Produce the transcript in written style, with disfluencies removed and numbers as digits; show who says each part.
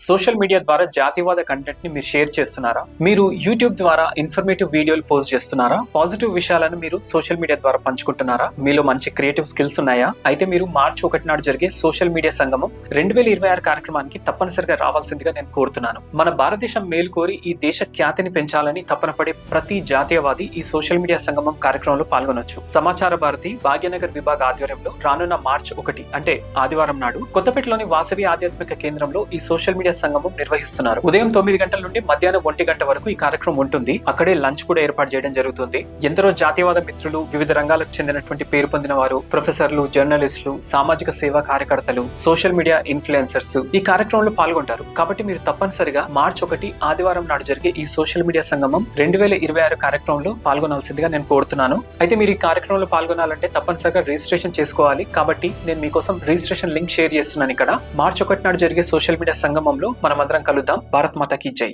Speaker 1: Social media ద్వారా జాతివాద content ని మీరు షేర్ చేస్తున్నారా? మీరు యూట్యూబ్ ద్వారా ఇన్ఫర్మేటివ్ వీడియోలు పోస్ట్ చేస్తున్నారా? పాజిటివ్ విషయాలను మీరు సోషల్ మీడియా ద్వారా పంచుకుంటున్నారా? మీలో మంచి క్రియేటివ్ స్కిల్స్ ఉన్నాయా? అయితే మీరు మార్చి 1 నాడు జరిగే సోషల్ మీడియా సంగమం 2026 కార్యక్రమానికి తప్పనిసరిగా రావాల్సిందిగా నేను కోరుతున్నాను. మన భారతదేశం మేలుకోరి ఈ దేశ ఖ్యాతిని పెంచాలని తపన పడే ప్రతి జాతీయవాది ఈ సోషల్ మీడియా సంగమం కార్యక్రమంలో పాల్గొనొచ్చు. సమాచార భారతి భాగ్యనగర్ విభాగ ఆధ్వర్యంలో రానున్న మార్చి 1 అంటే ఆదివారం నాడు కొత్తపేటలోని వాసవి ఆధ్యాత్మిక కేంద్రంలో ఈ సోషల్ మీడియా సంగమం నిర్వహిస్తున్నారు. ఉదయం 9 గంటల నుండి మధ్యాహ్నం 1 గంట వరకు ఈ కార్యక్రమం ఉంటుంది. అక్కడే లంచ్ కూడా ఏర్పాటు చేయడం జరుగుతుంది. ఎందరో జాతీయవాద మిత్రులు, వివిధ రంగాలకు చెందినటువంటి పేరు పొందిన వారు, ప్రొఫెసర్లు, జర్నలిస్టులు, సామాజిక సేవా కార్యకర్తలు, సోషల్ మీడియా ఇన్ఫ్లుయెన్సర్స్ ఈ కార్యక్రమంలో పాల్గొంటారు. కాబట్టి మీరు తప్పనిసరిగా మార్చి 1 ఆదివారం నాడు జరిగే ఈ సోషల్ మీడియా సంగమం 2026 కార్యక్రమంలో పాల్గొనాల్సిందిగా నేను కోరుతున్నాను. అయితే మీరు ఈ కార్యక్రమంలో పాల్గొనాలంటే తప్పనిసరిగా రిజిస్ట్రేషన్ చేసుకోవాలి. కాబట్టి నేను మీకోసం రిజిస్ట్రేషన్ లింక్ షేర్ చేస్తున్నాను. ఇక్కడ మార్చి 1 నాడు జరిగే సోషల్ మీడియా సంగమంలో మనమందరం కలుద్దాం. భారత్ మాతా కీ జై.